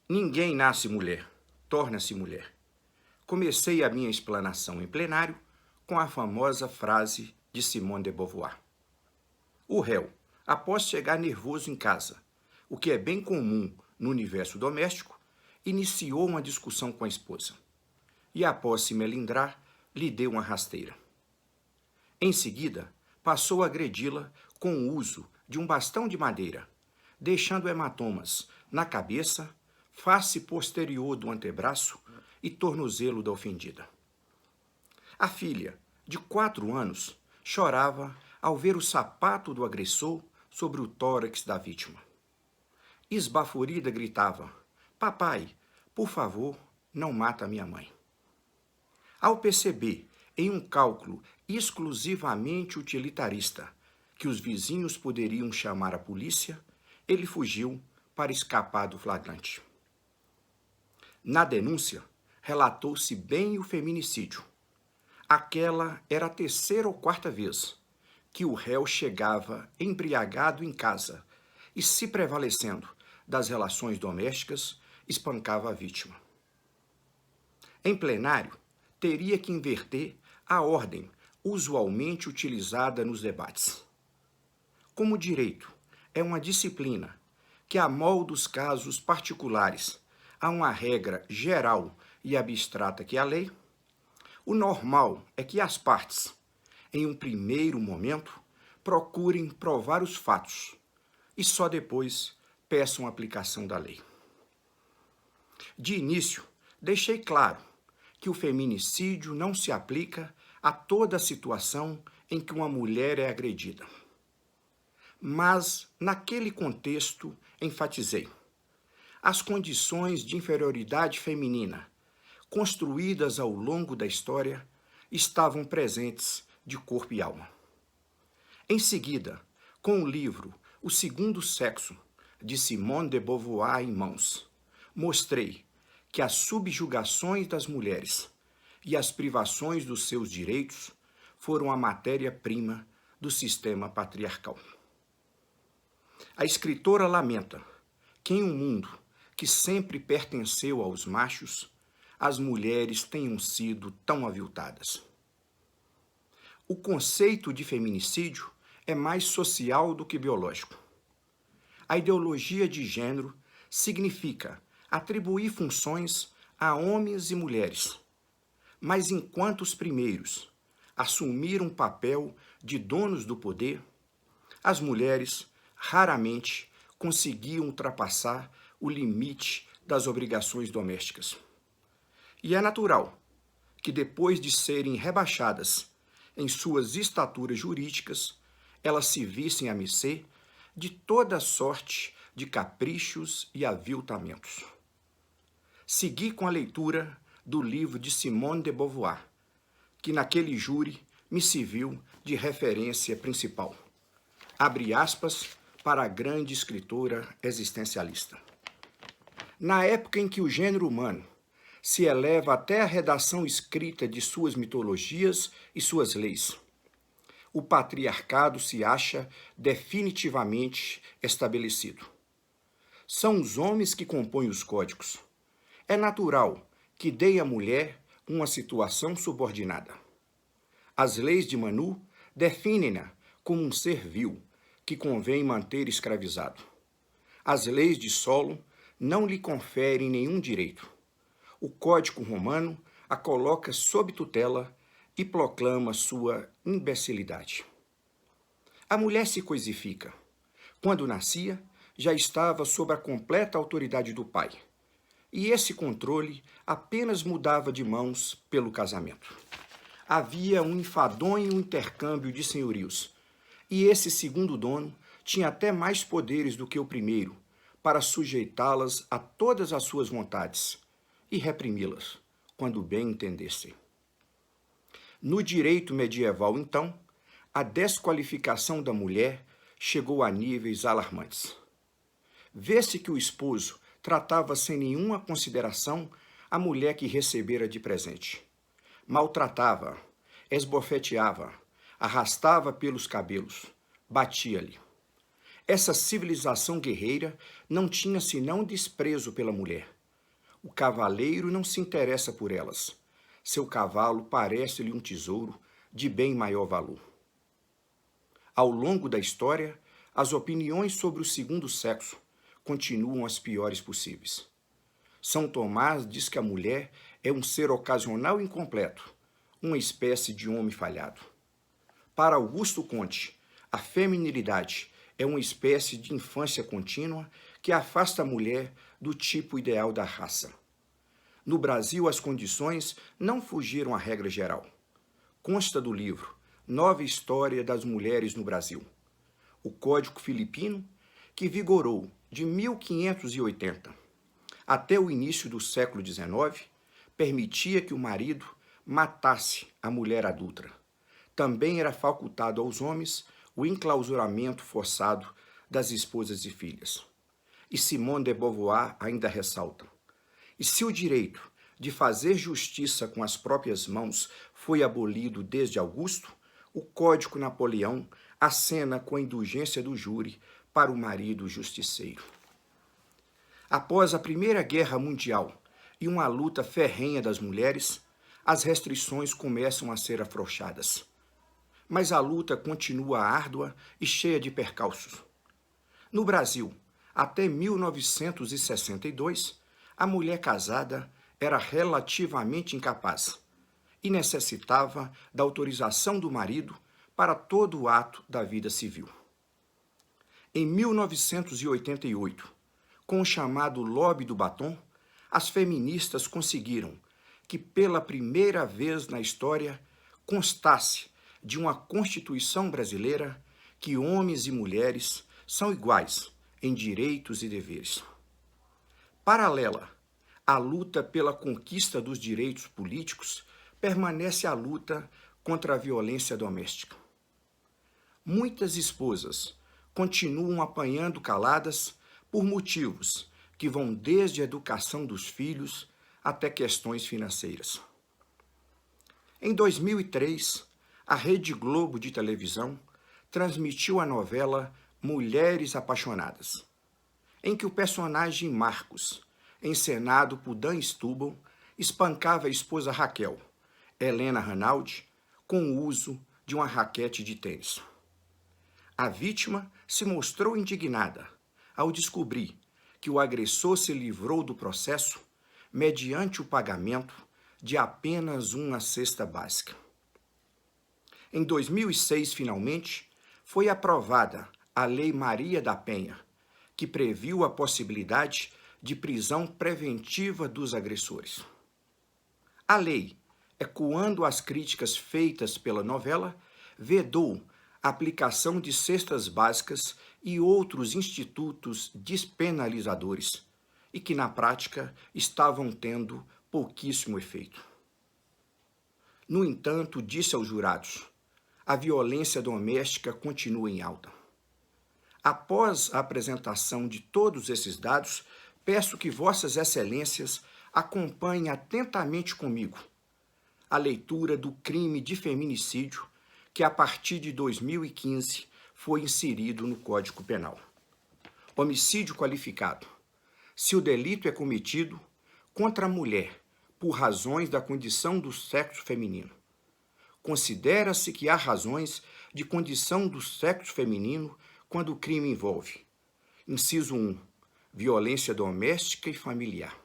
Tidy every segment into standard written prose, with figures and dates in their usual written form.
Ninguém nasce mulher, torna-se mulher. Comecei a minha explanação em plenário com a famosa frase de Simone de Beauvoir. O réu, após chegar nervoso em casa, o que é bem comum no universo doméstico, iniciou uma discussão com a esposa e, após se melindrar, lhe deu uma rasteira. Em seguida, passou a agredi-la com o uso de um bastão de madeira, deixando hematomas na cabeça, face posterior do antebraço e tornozelo da ofendida. A filha, de 4 anos, chorava ao ver o sapato do agressor sobre o tórax da vítima. Esbaforida, gritava: "Papai, por favor, não mata minha mãe." Ao perceber, em um cálculo exclusivamente utilitarista, que os vizinhos poderiam chamar a polícia, ele fugiu para escapar do flagrante. Na denúncia, relatou-se bem o feminicídio. Aquela era a 3ª ou 4ª vez que o réu chegava embriagado em casa e, se prevalecendo das relações domésticas, espancava a vítima. Em plenário, teria que inverter a ordem usualmente utilizada nos debates. Como o direito é uma disciplina que amolda os casos particulares a uma regra geral e abstrata que é a lei, o normal é que as partes, em um primeiro momento, procurem provar os fatos e só depois peçam a aplicação da lei. De início, deixei claro que o feminicídio não se aplica a toda a situação em que uma mulher é agredida. Mas, naquele contexto, enfatizei: as condições de inferioridade feminina, construídas ao longo da história, estavam presentes de corpo e alma. Em seguida, com o livro O Segundo Sexo, de Simone de Beauvoir em mãos, mostrei que as subjugações das mulheres e as privações dos seus direitos foram a matéria-prima do sistema patriarcal. A escritora lamenta que, em um mundo que sempre pertenceu aos machos, as mulheres tenham sido tão aviltadas. O conceito de feminicídio é mais social do que biológico. A ideologia de gênero significa atribuir funções a homens e mulheres, mas enquanto os primeiros assumiram o papel de donos do poder, as mulheres raramente conseguiam ultrapassar o limite das obrigações domésticas. E é natural que, depois de serem rebaixadas em suas estaturas jurídicas, elas se vissem à mercê de toda sorte de caprichos e aviltamentos. Segui com a leitura do livro de Simone de Beauvoir, que naquele júri me serviu de referência principal. Abre aspas para a grande escritora existencialista. Na época em que o gênero humano se eleva até a redação escrita de suas mitologias e suas leis, o patriarcado se acha definitivamente estabelecido. São os homens que compõem os códigos. É natural que deem à mulher uma situação subordinada. As leis de Manu definem-na como um ser vil que convém manter escravizado. As leis de Solon não lhe conferem nenhum direito. O Código Romano a coloca sob tutela e proclama sua imbecilidade. A mulher se coisifica. Quando nascia, já estava sob a completa autoridade do pai, e esse controle apenas mudava de mãos pelo casamento. Havia um enfadonho intercâmbio de senhorios, e esse segundo dono tinha até mais poderes do que o primeiro para sujeitá-las a todas as suas vontades e reprimi-las, quando bem entendessem. No direito medieval, então, a desqualificação da mulher chegou a níveis alarmantes. Vê-se que o esposo tratava sem nenhuma consideração a mulher que recebera de presente. Maltratava, esbofeteava, arrastava pelos cabelos, batia-lhe. Essa civilização guerreira não tinha senão desprezo pela mulher, O cavaleiro não se interessa por elas. Seu cavalo parece-lhe um tesouro de bem maior valor. Ao longo da história, as opiniões sobre o segundo sexo continuam as piores possíveis. São Tomás diz que a mulher é um ser ocasional incompleto, uma espécie de homem falhado. Para Augusto Comte, a feminilidade é uma espécie de infância contínua que afasta a mulher do tipo ideal da raça. No Brasil, as condições não fugiram à regra geral. Consta do livro Nova História das Mulheres no Brasil. O Código Filipino, que vigorou de 1580 até o início do século XIX, permitia que o marido matasse a mulher adúltera. Também era facultado aos homens o enclausuramento forçado das esposas e filhas. E Simone de Beauvoir ainda ressalta: e se o direito de fazer justiça com as próprias mãos foi abolido desde Augusto, o Código Napoleão acena com a indulgência do júri para o marido justiceiro. Após a Primeira Guerra Mundial e uma luta ferrenha das mulheres, as restrições começam a ser afrouxadas. Mas a luta continua árdua e cheia de percalços. No Brasil, até 1962, a mulher casada era relativamente incapaz e necessitava da autorização do marido para todo o ato da vida civil. Em 1988, com o chamado Lobby do Batom, as feministas conseguiram que, pela primeira vez na história, constasse de uma Constituição brasileira que homens e mulheres são iguais em direitos e deveres. Paralela à luta pela conquista dos direitos políticos, permanece a luta contra a violência doméstica. Muitas esposas continuam apanhando caladas por motivos que vão desde a educação dos filhos até questões financeiras. Em 2003, a Rede Globo de televisão transmitiu a novela Mulheres Apaixonadas, em que o personagem Marcos, encenado por Dan Stubble, espancava a esposa Raquel, Helena Ranaldi, com o uso de uma raquete de tênis. A vítima se mostrou indignada ao descobrir que o agressor se livrou do processo mediante o pagamento de apenas uma cesta básica. Em 2006, finalmente, foi aprovada a Lei Maria da Penha, que previu a possibilidade de prisão preventiva dos agressores. A lei, ecoando as críticas feitas pela novela, vedou a aplicação de cestas básicas e outros institutos despenalizadores, e que, na prática, estavam tendo pouquíssimo efeito. No entanto, disse aos jurados, a violência doméstica continua em alta. Após a apresentação de todos esses dados, peço que Vossas Excelências acompanhem atentamente comigo a leitura do crime de feminicídio que, a partir de 2015, foi inserido no Código Penal. Homicídio qualificado. Se o delito é cometido contra a mulher por razões da condição do sexo feminino. Considera-se que há razões de condição do sexo feminino quando o crime envolve: inciso 1, violência doméstica e familiar.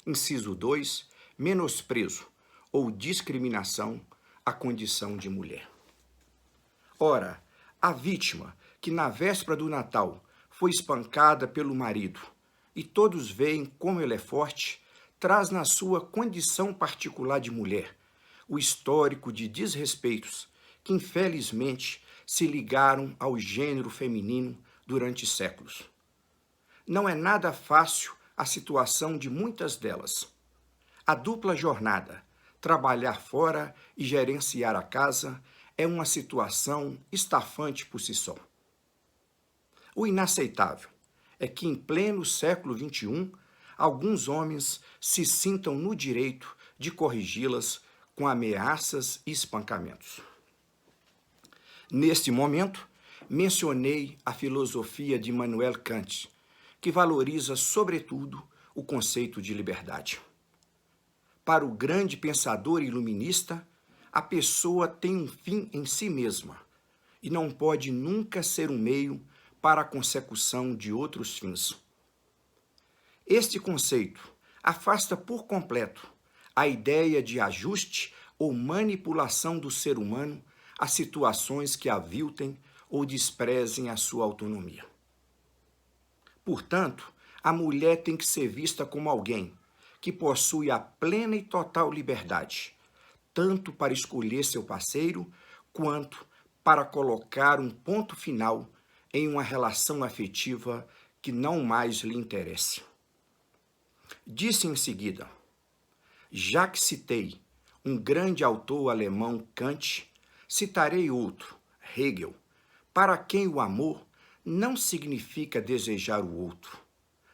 Inciso 2, menosprezo ou discriminação à condição de mulher. Ora, a vítima, que na véspera do Natal foi espancada pelo marido, e todos veem como ela é forte, traz na sua condição particular de mulher o histórico de desrespeitos que, infelizmente, se ligaram ao gênero feminino durante séculos. Não é nada fácil a situação de muitas delas. A dupla jornada, trabalhar fora e gerenciar a casa, é uma situação estafante por si só. O inaceitável é que, em pleno século XXI, alguns homens se sintam no direito de corrigi-las com ameaças e espancamentos. Neste momento, mencionei a filosofia de Immanuel Kant, que valoriza, sobretudo, o conceito de liberdade. Para o grande pensador iluminista, a pessoa tem um fim em si mesma e não pode nunca ser um meio para a consecução de outros fins. Este conceito afasta por completo a ideia de ajuste ou manipulação do ser humano a situações que aviltem ou desprezem a sua autonomia. Portanto, a mulher tem que ser vista como alguém que possui a plena e total liberdade, tanto para escolher seu parceiro, quanto para colocar um ponto final em uma relação afetiva que não mais lhe interesse. Disse em seguida: já que citei um grande autor alemão, Kant, citarei outro, Hegel, para quem o amor não significa desejar o outro,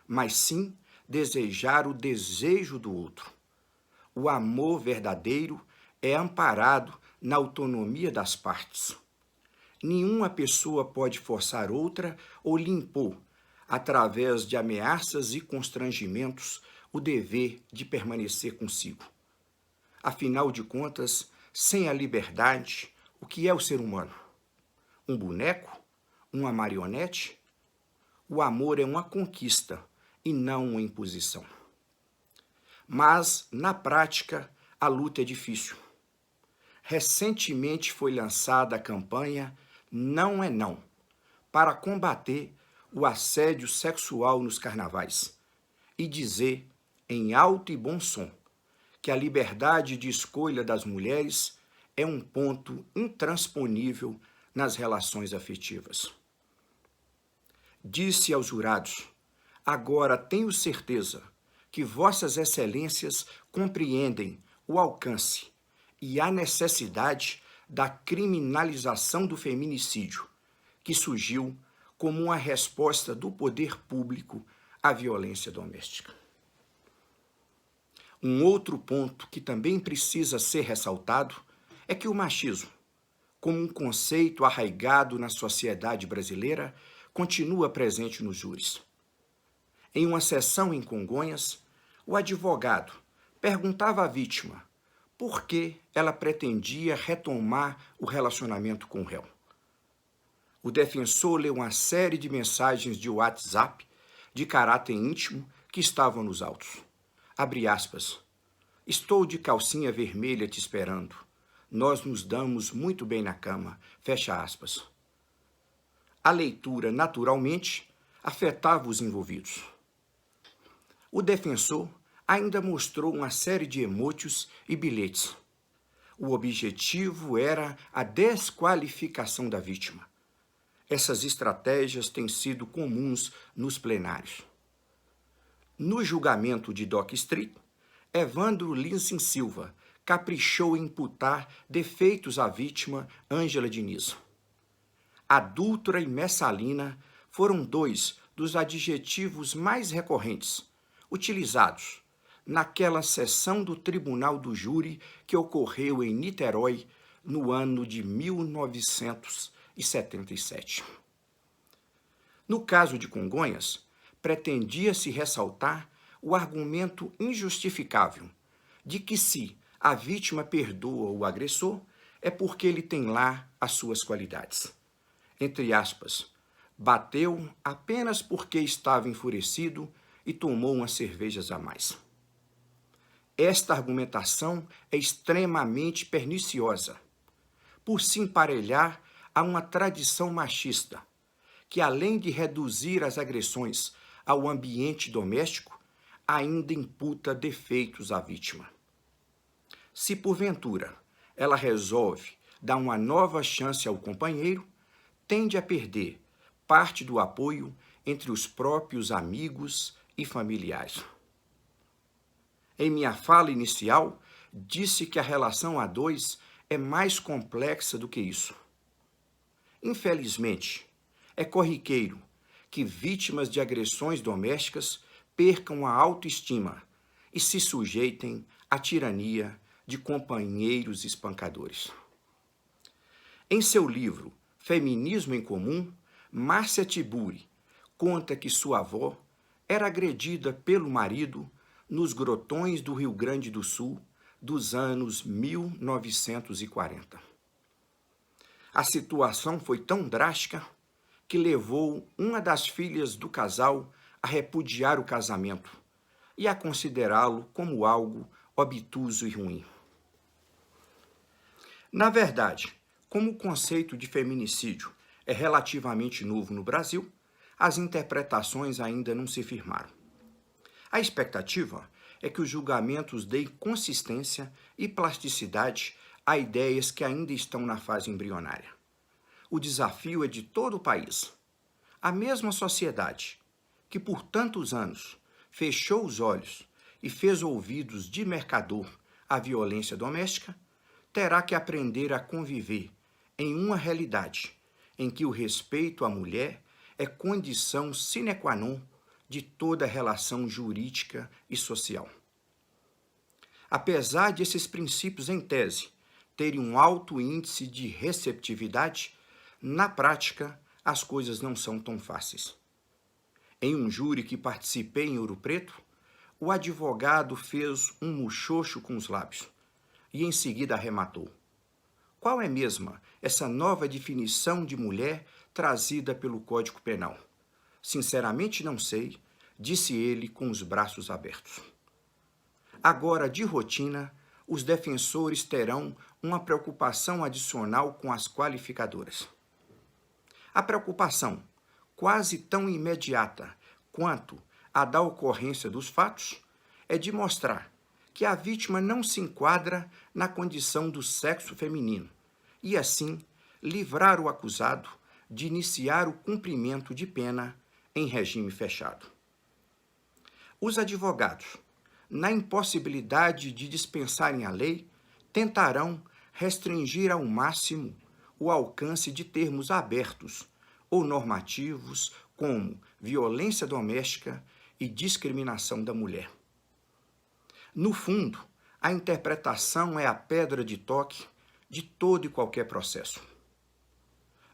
mas sim desejar o desejo do outro. O amor verdadeiro é amparado na autonomia das partes. Nenhuma pessoa pode forçar outra ou lhe impor, através de ameaças e constrangimentos, o dever de permanecer consigo. Afinal de contas, sem a liberdade, o que é o ser humano? Um boneco? Uma marionete? O amor é uma conquista e não uma imposição. Mas, na prática, a luta é difícil. Recentemente foi lançada a campanha Não é Não, para combater o assédio sexual nos carnavais e dizer, em alto e bom som, que a liberdade de escolha das mulheres é um ponto intransponível nas relações afetivas. Disse aos jurados: agora tenho certeza que vossas excelências compreendem o alcance e a necessidade da criminalização do feminicídio, que surgiu como uma resposta do poder público à violência doméstica. Um outro ponto que também precisa ser ressaltado é que o machismo, como um conceito arraigado na sociedade brasileira, continua presente nos júris. Em uma sessão em Congonhas, o advogado perguntava à vítima por que ela pretendia retomar o relacionamento com o réu. O defensor leu uma série de mensagens de WhatsApp de caráter íntimo que estavam nos autos. Abre aspas. Estou de calcinha vermelha te esperando. Nós nos damos muito bem na cama. Fecha aspas. A leitura, naturalmente, afetava os envolvidos. O defensor ainda mostrou uma série de emojis e bilhetes. O objetivo era a desqualificação da vítima. Essas estratégias têm sido comuns nos plenários. No julgamento de Dock Street, Evandro Lins Silva caprichou em imputar defeitos à vítima Ângela Diniz. Adúltera e messalina foram dois dos adjetivos mais recorrentes, utilizados naquela sessão do Tribunal do Júri que ocorreu em Niterói no ano de 1977. No caso de Congonhas, pretendia-se ressaltar o argumento injustificável de que se a vítima perdoa o agressor é porque ele tem lá as suas qualidades. Entre aspas, bateu apenas porque estava enfurecido e tomou umas cervejas a mais. Esta argumentação é extremamente perniciosa, por se emparelhar a uma tradição machista, que além de reduzir as agressões ao ambiente doméstico, ainda imputa defeitos à vítima. Se porventura ela resolve dar uma nova chance ao companheiro, tende a perder parte do apoio entre os próprios amigos e familiares. Em minha fala inicial, disse que a relação a dois é mais complexa do que isso. Infelizmente, é corriqueiro que vítimas de agressões domésticas percam a autoestima e se sujeitem à tirania de companheiros espancadores. Em seu livro Feminismo em Comum, Márcia Tiburi conta que sua avó, era agredida pelo marido nos grotões do Rio Grande do Sul dos anos 1940. A situação foi tão drástica que levou uma das filhas do casal a repudiar o casamento e a considerá-lo como algo obtuso e ruim. Na verdade, como o conceito de feminicídio é relativamente novo no Brasil, as interpretações ainda não se firmaram. A expectativa é que os julgamentos deem consistência e plasticidade a ideias que ainda estão na fase embrionária. O desafio é de todo o país. A mesma sociedade que por tantos anos fechou os olhos e fez ouvidos de mercador à violência doméstica, terá que aprender a conviver em uma realidade em que o respeito à mulher é condição sine qua non de toda relação jurídica e social. Apesar de esses princípios em tese terem um alto índice de receptividade, na prática as coisas não são tão fáceis. Em um júri que participei em Ouro Preto, o advogado fez um muxoxo com os lábios e em seguida arrematou: qual é mesma essa nova definição de mulher trazida pelo Código Penal? Sinceramente não sei, disse ele com os braços abertos. Agora, de rotina, os defensores terão uma preocupação adicional com as qualificadoras. A preocupação, quase tão imediata quanto a da ocorrência dos fatos, é de mostrar que a vítima não se enquadra na condição do sexo feminino e, assim, livrar o acusado de iniciar o cumprimento de pena em regime fechado. Os advogados, na impossibilidade de dispensarem a lei, tentarão restringir ao máximo o alcance de termos abertos ou normativos como violência doméstica e discriminação da mulher. No fundo, a interpretação é a pedra de toque de todo e qualquer processo.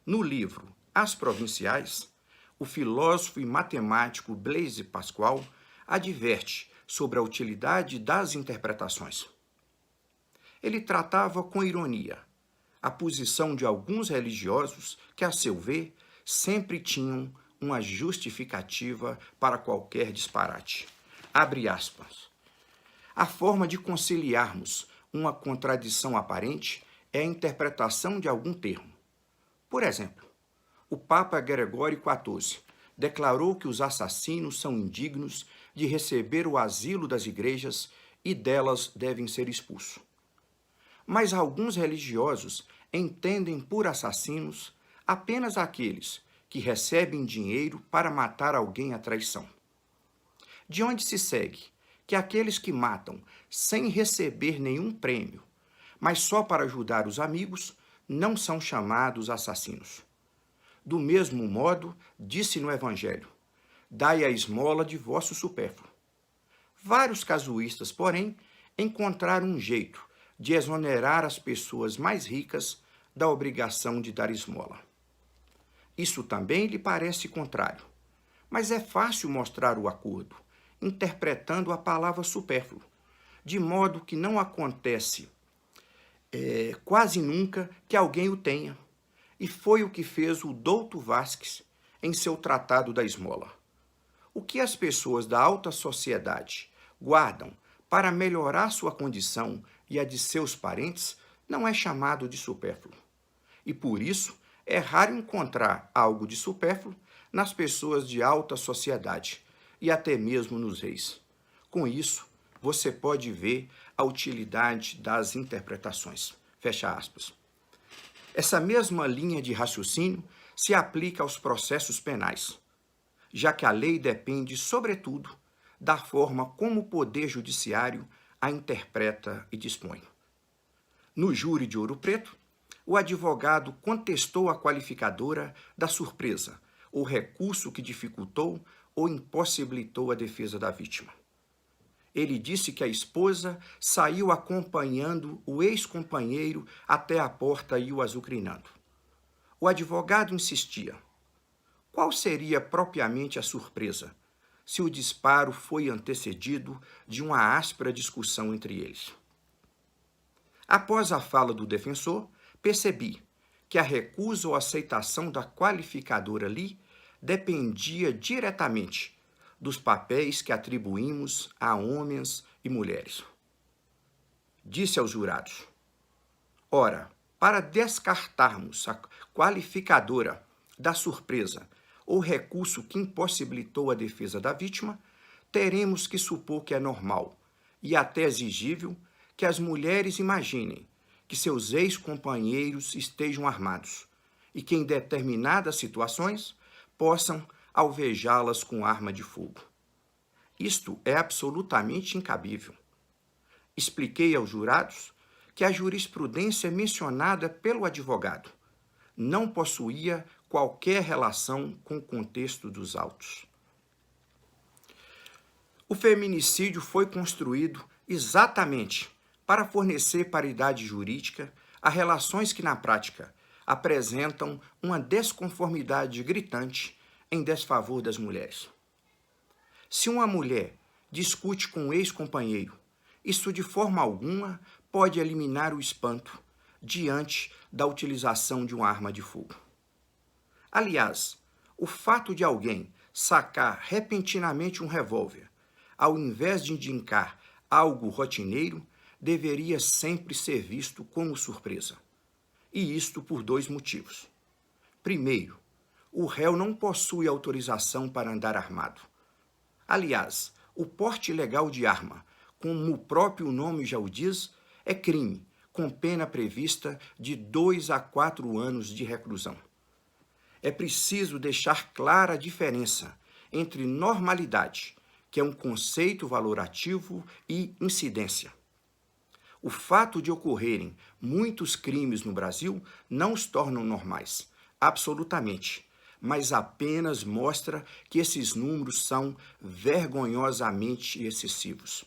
No livro As Provinciais, o filósofo e matemático Blaise Pascal adverte sobre a utilidade das interpretações. Ele tratava com ironia a posição de alguns religiosos que, a seu ver, sempre tinham uma justificativa para qualquer disparate. Abre aspas. A forma de conciliarmos uma contradição aparente é a interpretação de algum termo. Por exemplo, o Papa Gregório XIV declarou que os assassinos são indignos de receber o asilo das igrejas e delas devem ser expulsos. Mas alguns religiosos entendem por assassinos apenas aqueles que recebem dinheiro para matar alguém à traição. De onde se segue que aqueles que matam sem receber nenhum prêmio, mas só para ajudar os amigos, não são chamados assassinos. Do mesmo modo, disse no Evangelho: dai a esmola de vosso supérfluo. Vários casuístas, porém, encontraram um jeito de exonerar as pessoas mais ricas da obrigação de dar esmola. Isso também lhe parece contrário, mas é fácil mostrar o acordo, interpretando a palavra supérfluo, de modo que não acontece quase nunca que alguém o tenha. E foi o que fez o Douto Vasques em seu Tratado da Esmola. O que as pessoas da alta sociedade guardam para melhorar sua condição e a de seus parentes não é chamado de supérfluo. E por isso é raro encontrar algo de supérfluo nas pessoas de alta sociedade e até mesmo nos reis. Com isso, você pode ver a utilidade das interpretações. Fecha aspas. Essa mesma linha de raciocínio se aplica aos processos penais, já que a lei depende, sobretudo, da forma como o Poder Judiciário a interpreta e dispõe. No júri de Ouro Preto, o advogado contestou a qualificadora da surpresa, ou recurso que dificultou ou impossibilitou a defesa da vítima. Ele disse que a esposa saiu acompanhando o ex-companheiro até a porta e o azucrinando. O advogado insistia. Qual seria propriamente a surpresa, se o disparo foi antecedido de uma áspera discussão entre eles. Após a fala do defensor, percebi que a recusa ou aceitação da qualificadora ali dependia diretamente dos papéis que atribuímos a homens e mulheres. Disse aos jurados: ora, para descartarmos a qualificadora da surpresa ou recurso que impossibilitou a defesa da vítima, teremos que supor que é normal e até exigível que as mulheres imaginem que seus ex-companheiros estejam armados e que, em determinadas situações, possam alvejá-las com arma de fogo. Isto é absolutamente incabível. Expliquei aos jurados que a jurisprudência mencionada pelo advogado não possuía qualquer relação com o contexto dos autos. O feminicídio foi construído exatamente para fornecer paridade jurídica a relações que, na prática, apresentam uma desconformidade gritante em desfavor das mulheres. Se uma mulher discute com um ex-companheiro, isso de forma alguma pode eliminar o espanto diante da utilização de uma arma de fogo. Aliás, o fato de alguém sacar repentinamente um revólver, ao invés de indicar algo rotineiro, deveria sempre ser visto como surpresa. E isto por dois motivos. Primeiro, o réu não possui autorização para andar armado. Aliás, o porte ilegal de arma, como o próprio nome já o diz, é crime, com pena prevista de 2 a 4 anos de reclusão. É preciso deixar clara a diferença entre normalidade, que é um conceito valorativo, e incidência. O fato de ocorrerem muitos crimes no Brasil não os tornam normais, absolutamente, mas apenas mostra que esses números são vergonhosamente excessivos.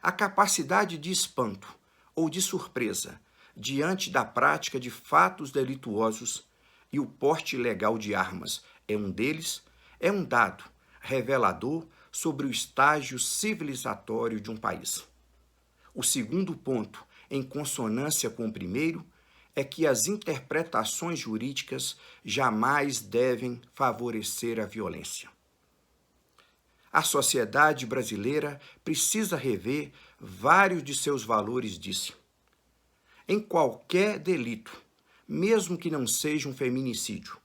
A capacidade de espanto ou de surpresa diante da prática de fatos delituosos, e o porte ilegal de armas é um deles, é um dado revelador sobre o estágio civilizatório de um país. O segundo ponto, em consonância com o primeiro, é que as interpretações jurídicas jamais devem favorecer a violência. A sociedade brasileira precisa rever vários de seus valores, disse. Em qualquer delito, mesmo que não seja um feminicídio,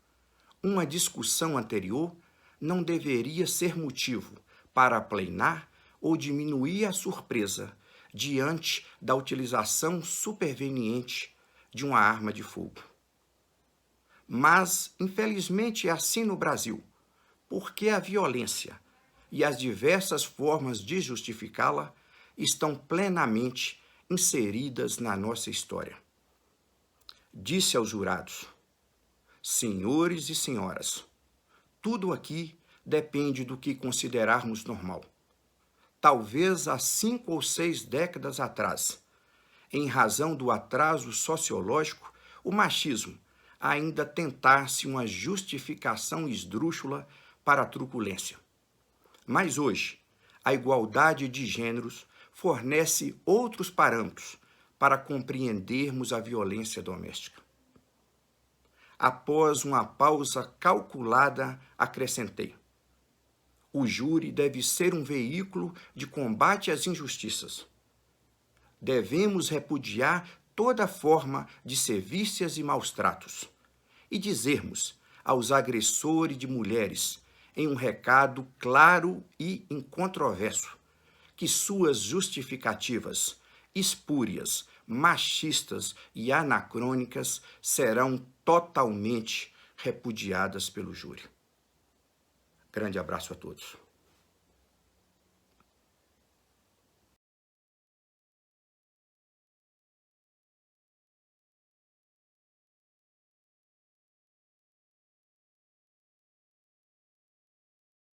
uma discussão anterior não deveria ser motivo para aplainar ou diminuir a surpresa diante da utilização superveniente de uma arma de fogo. Mas, infelizmente, é assim no Brasil, porque a violência e as diversas formas de justificá-la estão plenamente inseridas na nossa história. Disse aos jurados: senhores e senhoras, tudo aqui depende do que considerarmos normal. Talvez há 5 ou 6 décadas atrás, em razão do atraso sociológico, o machismo ainda tentasse uma justificação esdrúxula para a truculência. Mas hoje, a igualdade de gêneros fornece outros parâmetros para compreendermos a violência doméstica. Após uma pausa calculada, acrescentei: o júri deve ser um veículo de combate às injustiças. Devemos repudiar toda forma de sevícias e maus-tratos e dizermos aos agressores de mulheres, em um recado claro e incontroverso, que suas justificativas espúrias, machistas e anacrônicas serão totalmente repudiadas pelo júri. Grande abraço a todos.